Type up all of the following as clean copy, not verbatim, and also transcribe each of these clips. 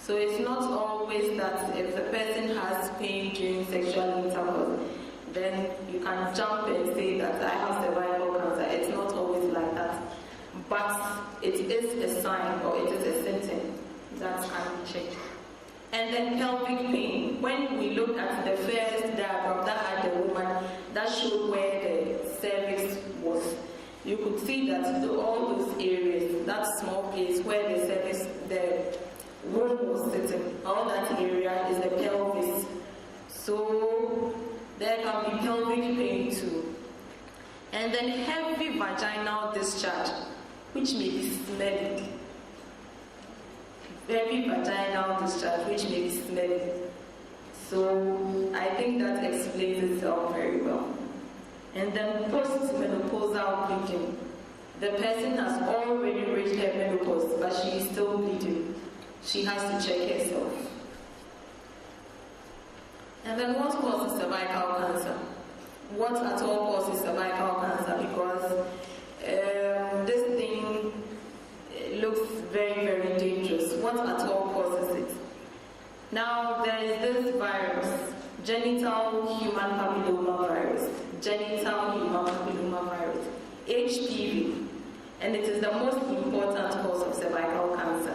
So it's not always that if the person has pain during sexual intercourse, then you can jump and say that I have cervical cancer. It's not always like that. But it is a sign or it is a symptom that can be checked. And then pelvic pain. When we look at the first diagram that had the woman that showed where the cervix was, you could see that all those areas, that small place where the cervix, the womb was sitting, all that area is the pelvis. So there can be pelvic pain too. And then heavy vaginal discharge, which may be smelly. Heavy vaginal discharge, which may be smelly. So I think that explains itself very well. And then post-menopausal bleeding. The person has already reached her menopause, but she is still bleeding. She has to check herself. And then what causes cervical cancer? What at all causes cervical cancer? Because this thing looks very, very dangerous. What at all causes it? Now there is this virus, genital human papilloma virus, HPV, and it is the most important cause of cervical cancer.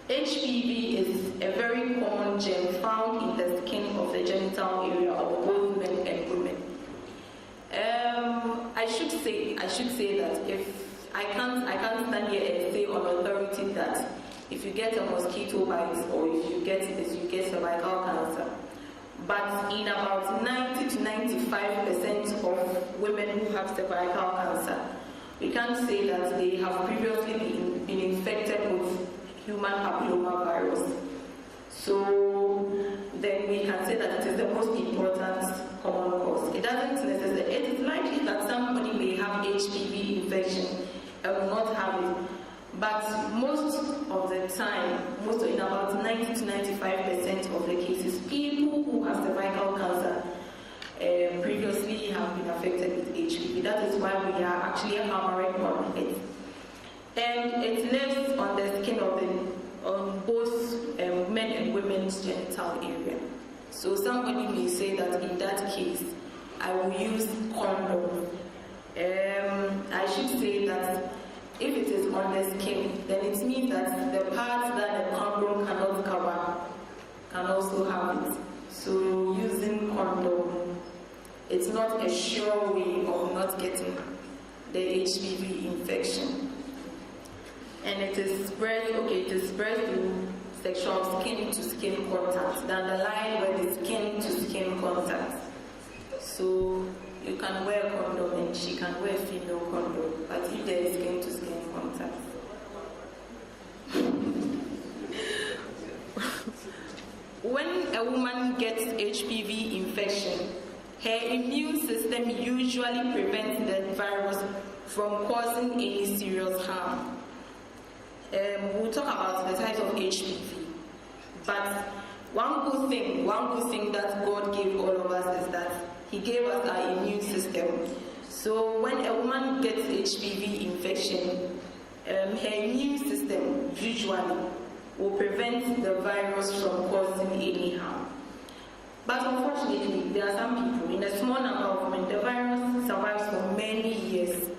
HPV is a very common germ found in the skin of the genital area of both men and women. I should say that if I can't stand here and say on authority that if you get a mosquito bite or if you get this, you get cervical cancer. But in about 90 to 95% of women who have cervical cancer, we can't say that they have previously been infected with human papilloma virus. So then we can say that it is the most important common cause. It doesn't necessarily, it is likely that somebody may have HPV infection and will not have it. But most of the time, in about 90 to 95% of the cases, people who have cervical cancer previously have been affected with HPV. That is why we are actually hammering on it. And it lives on the skin of on both men and women's genital area. So somebody may say that in that case, I will use condom. I should say that if it is on the skin, then it means that the parts that the condom cannot cover can also have it. So using condom, it's not a sure way of not getting the HPV infection. And it is spread through sexual skin-to-skin contact, down the line where the skin-to-skin contact. So you can wear a condom and she can wear female condom, but if there is skin-to-skin contact. When a woman gets HPV infection, her immune system usually prevents the virus from causing any serious harm. We'll talk about the types of HPV, but one good thing that God gave all of us is that He gave us our immune system. So when a woman gets HPV infection, her immune system usually will prevent the virus from causing any harm. But unfortunately, there are some people, in a small number of women, the virus survives for many years.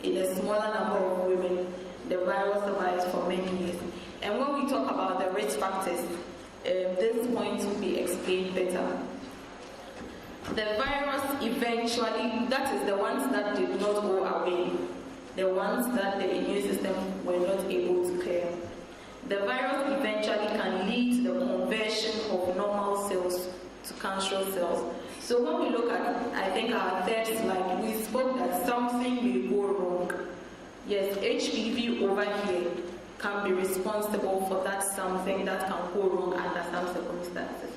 In a smaller number of women, the virus survives for many years. And when we talk about the risk factors, this point will be explained better. The virus eventually, that is the ones that did not go away, the ones that the immune system were not able to clear. The virus eventually can lead to the conversion of normal cells to cancerous cells. So when we look at, I think our third slide, we spoke that something may go wrong. Yes, HPV over here can be responsible for that something that can go wrong under some circumstances.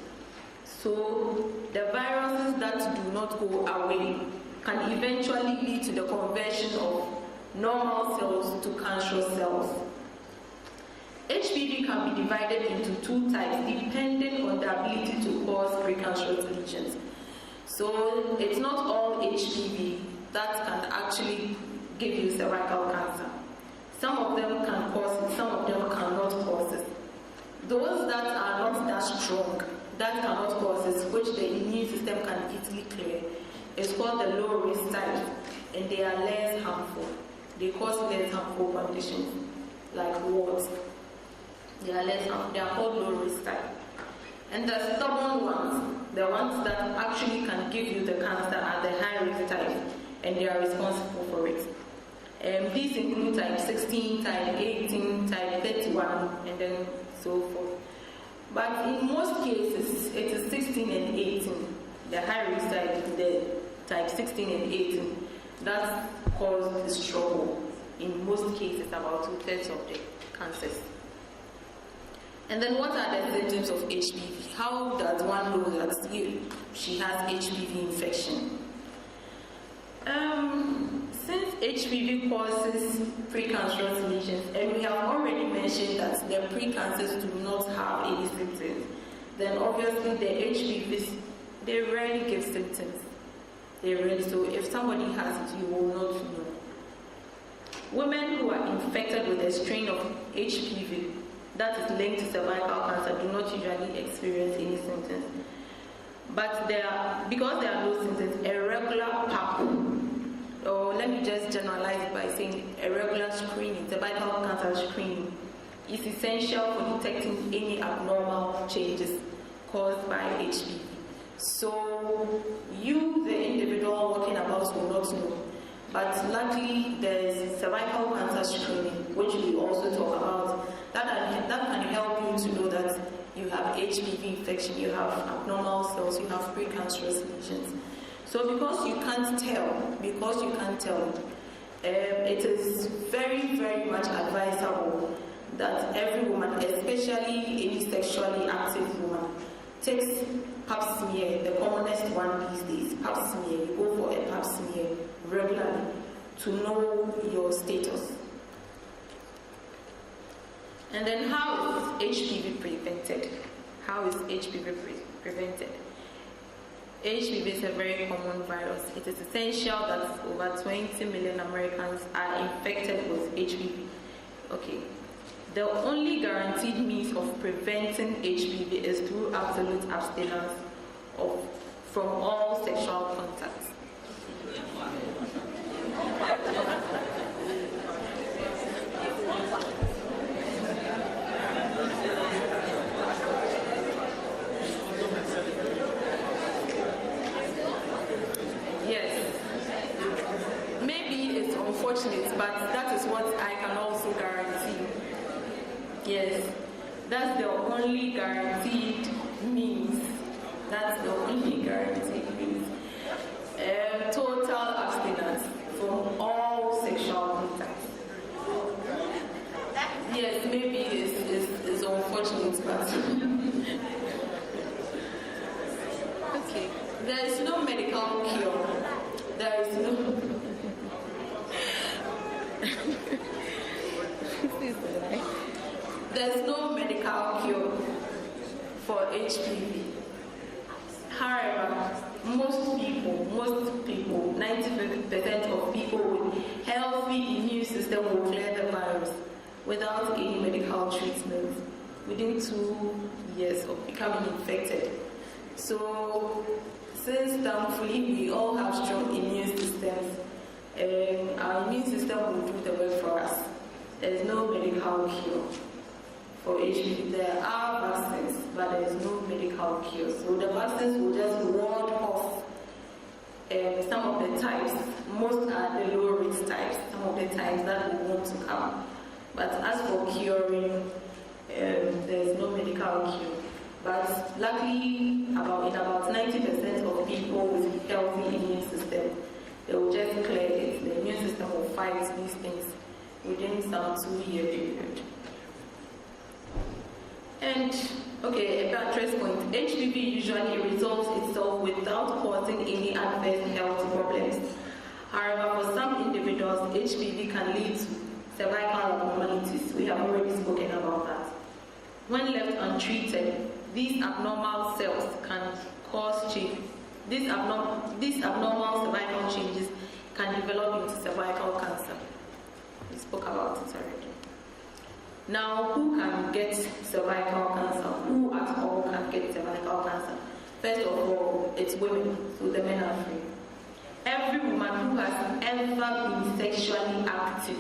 So the viruses that do not go away can eventually lead to the conversion of normal cells to cancerous cells. HPV can be divided into two types depending on the ability to cause precancerous lesions. So it's not all HPV that can actually give you cervical cancer. Some of them can cause it, some of them cannot cause it. Those that are not that strong, that cannot cause it, which the immune system can easily clear, is called the low risk type, and they are less harmful. They cause less harmful conditions like warts. They are less harmful. They are called low risk type. And the stubborn ones, the ones that actually can give you the cancer, are the high risk type, and they are responsible for it. These include type 16, type 18, type 31, and then so forth. But in most cases, it is 16 and 18, the high risk type, the type 16 and 18, that cause the struggle in most cases, about 2/3 of the cancers. And then what are the symptoms of HPV? How does one know that she has HPV infection? Since HPV causes precancerous lesions, and we have already mentioned that the precancers do not have any symptoms, then obviously the HPVs, they rarely give symptoms. So if somebody has it, you will not know. Women who are infected with a strain of HPV that is linked to cervical cancer do not usually experience any symptoms. But because there are no symptoms, a regular PAP, or let me just generalize it by saying a regular screening, cervical cancer screening, is essential for detecting any abnormal changes caused by HPV. So you, the individual walking about, will not know. But luckily, there is cervical cancer screening, which we also talk about, that can help you to know that you have HPV infection, you have abnormal cells, you have precancerous lesions. So because you can't tell, it is very, very much advisable that every woman, especially any sexually active woman, takes pap smear, the commonest one these days. Pap smear, you go for a pap smear regularly to know your status. And then how is HPV prevented? HPV is a very common virus. It is essential that over 20 million Americans are infected with HPV. Okay. The only guaranteed means of preventing HPV is through absolute abstinence from all sexual contacts. Yes. Maybe it's unfortunate, but that is what I can also guarantee. Yes, that's the only guaranteed means. Total abstinence from all sexual contacts. Yes, maybe it's unfortunate, but okay. There is no medical cure. There's no medical cure for HPV. However, most people, 90% of people with healthy immune system will clear the virus without any medical treatment within 2 years of becoming infected. So, since thankfully we all have strong immune systems, our immune system will do the work for us. There is no medical cure for HPV. There are vaccines, but there is no medical cure. So the vaccines will just ward off some of the types. Most are the low risk types, some of the types that we want to come. But as for curing, there is no medical cure. But luckily, in about 90% of people with healthy immune system, they will just clear it. The immune system will fight these things within some 2-year period. And, okay, a buttress point. HPV usually resolves itself without causing any adverse health problems. However, for some individuals, HPV can lead to cervical abnormalities. We have already spoken about that. When left untreated, these abnormal cells can cause change. These abnormal cervical changes can develop into cervical cancer. We spoke about it already. Now, who can get cervical cancer? Who at all can get cervical cancer? First of all, it's women, so the men are free. Every woman who has ever been sexually active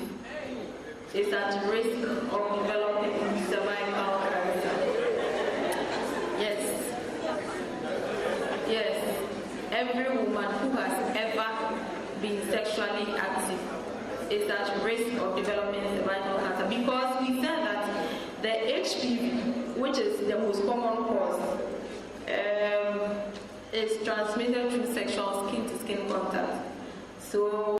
is at risk of developing cervical cancer. Yes. Yes. Every woman who has ever been sexually active is at risk of developing cervical cancer, because we said that the HPV, which is the most common cause, is transmitted through sexual skin-to-skin contact. So